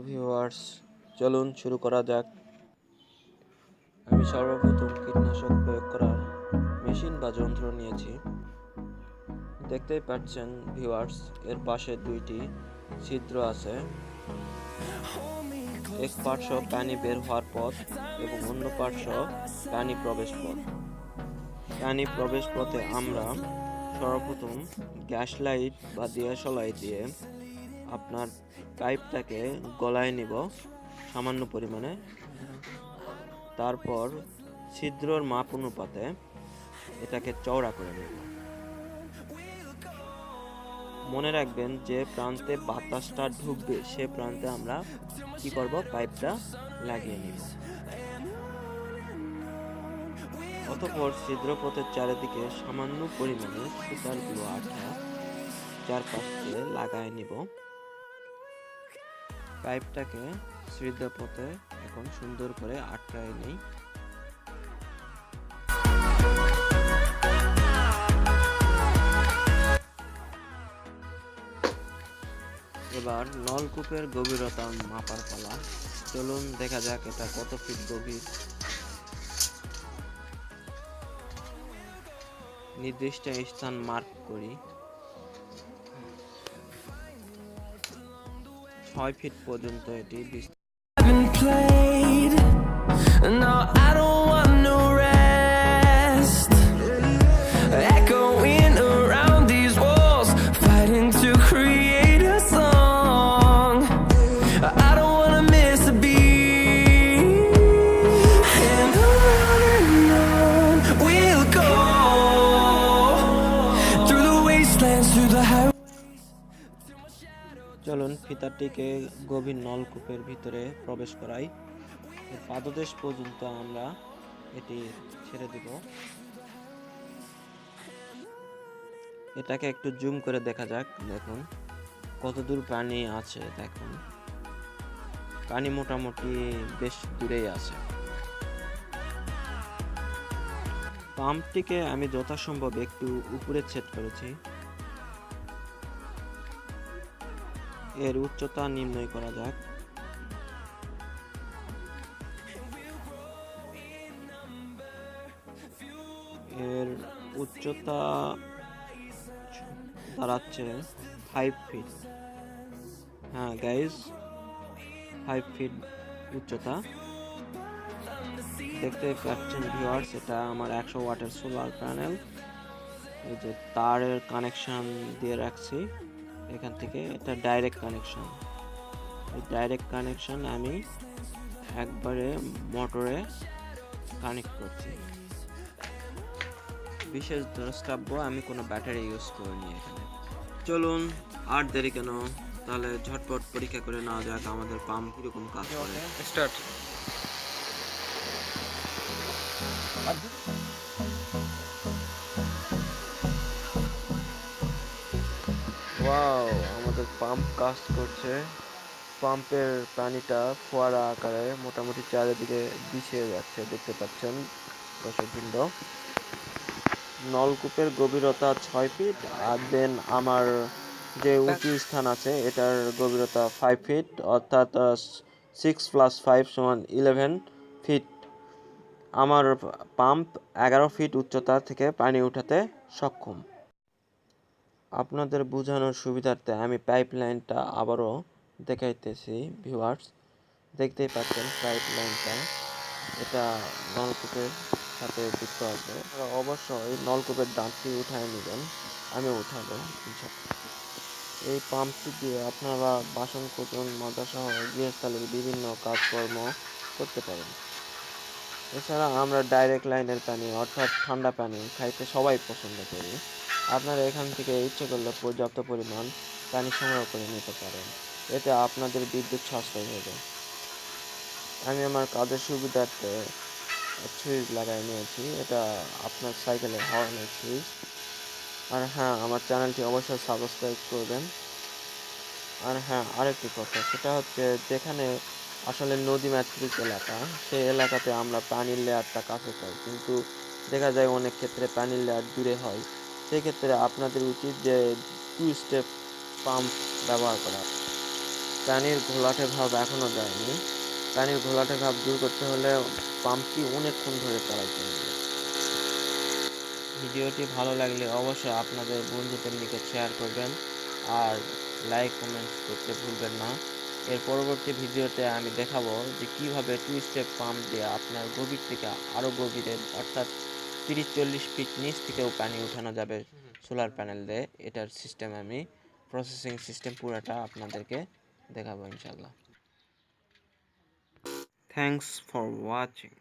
Viewers, চলুন শুরু করা যাক। আমি সর্বপ্রথম কীটনাশক প্রয়োগ করার মেশিন বা যন্ত্র নিয়েছি। দেখতেই পাচ্ছেন ভিউয়ার্স, এর পাশে দুইটি ছিদ্র আছে। এক পার্শ্ব পানি বের হওয়ার পথ এবং অন্য পার্শ্ব পানি প্রবেশ পথ। পানি প্রবেশ পথে আমরা সর্বপ্রথম গ্যাস লাইট বা দিয়াশলাই দিয়ে আপনার পাইপটাকে গলায় নিব সামান্য পরিমাণে। তারপর ছিদ্রর মাপ অনুপাতে এটাকে চওড়া করে নেব। মনে রাখবেন যে প্রান্তে বাতাসটা ঢুকবে সে প্রান্তে আমরা কি করব, পাইপটা লাগিয়ে নিব। অতঃপর ছিদ্রপথের চারিদিকে সামান্য পরিমাণে সুতার গুলো আঠা চারপাশ দিয়ে লাগায় নিব। পাইপটাকে ছিদ্রপথে এখন সুন্দর করে আটকায় নেই। এবার নলকূপের গভীরতা মাপার পালা। চলুন দেখা যাক এটা কত ফিট গভীর। নির্দিষ্ট স্থান মার্ক করি। 6 ফিট পর্যন্ত এটি No, I don't want no rest. Echoing around these walls, fighting to create a song. I don't wanna miss a beat. And on we'll go through the wastelands, through the highways. চলুন ফিতাটিকে গভীর নলকূপের ভিতরে প্রবেশ করাই। পাদদেশ পর্যন্ত আমরা এটি ছেড়ে দিব। এটাকে একটু জুম করে দেখা যাক। দেখুন কতদূর পানি আছে। দেখুন পানি মোটামুটি বেশ দূরেই আছে। পাম্পটিকে আমি যথাসম্ভব একটু উপরে সেট করেছি। এর উচ্চতা নির্ণয় করা যাক। এর উচ্চতা দাঁড়াচ্ছে 5 ফিট। হ্যাঁ গাইজ, 5 ফিট উচ্চতা। দেখতে পাচ্ছেন ভিউয়ার্স, এটা আমার 100 ওয়াটের সোলার প্যানেল। এই যে তারের কানেকশন দিয়ে রাখছি এখান থেকে। এটা ডাইরেক্ট কানেকশন। এই ডাইরেক্ট কানেকশন আমি একবারে মোটরে কানেক্ট করছি। বিশেষ দ্রষ্টব্য, আমি কোনো ব্যাটারি ইউজ করিনি এখানে। চলুন আর দেরি কেন, তাহলে ঝটপট পরীক্ষা করে নেওয়া যাক আমাদের পাম্প কিরকম কাজ করে। স্টার্ট। ওয়াও, আমাদের পাম্প কাজ করছে। পাম্পের পানিটা ফোয়ারা আকারে মোটামুটি চারিদিকে বিছিয়ে যাচ্ছে, দেখতে পাচ্ছেন দর্শকবৃন্দ। নলকূপের গভীরতা 6 ফিট, আর দেন আমার যে উঁচু স্থান আছে এটার গভীরতা 5 ফিট, অর্থাৎ 6 + 5 = 11 ফিট। আমার পাম্প 11 ফিট উচ্চতা থেকে পানি উঠাতে সক্ষম। আপনাদের বোঝানোর সুবিধার্থে আমি পাইপ লাইনটা আবারও দেখাইতেছি ভিউয়ার্স। দেখতেই পাচ্ছেন পাইপ লাইনটা, এটা নলকূপের সাথে যুক্ত আছে। অবশ্যই নলকূপের দাঁতটি উঠায় নেবেন, আমি উঠাবো। এই পাম্পটি দিয়ে আপনারা বাসন কোসন মাজা সহ গৃহস্থালির বিভিন্ন কাজকর্ম করতে পারেন। এছাড়া আমরা ডাইরেক্ট লাইনের পানি অর্থাৎ ঠান্ডা পানি খাইতে সবাই পছন্দ করি। আপনারা এখান থেকে ইচ্ছে করলে পর্যাপ্ত পরিমাণ পানি সংগ্রহ করে নিতে পারেন, এতে আপনাদের বিদ্যুৎ সাশ্রয় হবে। আমি আমার কাজের সুবিধার্থে সুইচ লাগাই নিয়েছি, এটা আপনার সাইকেলের হর্নের সুইচ। আর হ্যাঁ, আমার চ্যানেলটি অবশ্যই সাবস্ক্রাইব করবেন। আর হ্যাঁ, আরেকটি কথা, সেটা হচ্ছে যেখানে আসলে নদীমাতৃক এলাকা, সেই এলাকাতে আমরা পানির লেয়ারটা কাছে চাই, কিন্তু দেখা যায় অনেক ক্ষেত্রে পানির লেয়ার দূরে হয়। সেক্ষেত্রে আপনাদের উচিত যে 2 স্টেপ পাম্প ব্যবহার করা। পানির ঘোলাটে ভাব এখনও যায়নি। পানির ঘোলাটে ভাব দূর করতে হলে পাম্পটি অনেকক্ষণ ধরে চালাতে হবে। ভিডিওটি ভালো লাগলে অবশ্যই আপনাদের বন্ধুদের নিকট শেয়ার করবেন আর লাইক কমেন্টস করতে ভুলবেন না। এর পরবর্তী ভিডিওতে আমি দেখাবো যে কিভাবে 2 স্টেপ পাম্প দিয়ে আপনার গভীর থেকে আরও গভীরে অর্থাৎ 30-40 ফিট নিচ থেকেও পানি উঠানো যাবে সোলার প্যানেল দিয়ে। এটার সিস্টেম আমি প্রসেসিং সিস্টেম পুরোটা আপনাদেরকে দেখাবো ইনশাল্লাহ। Thanks for watching.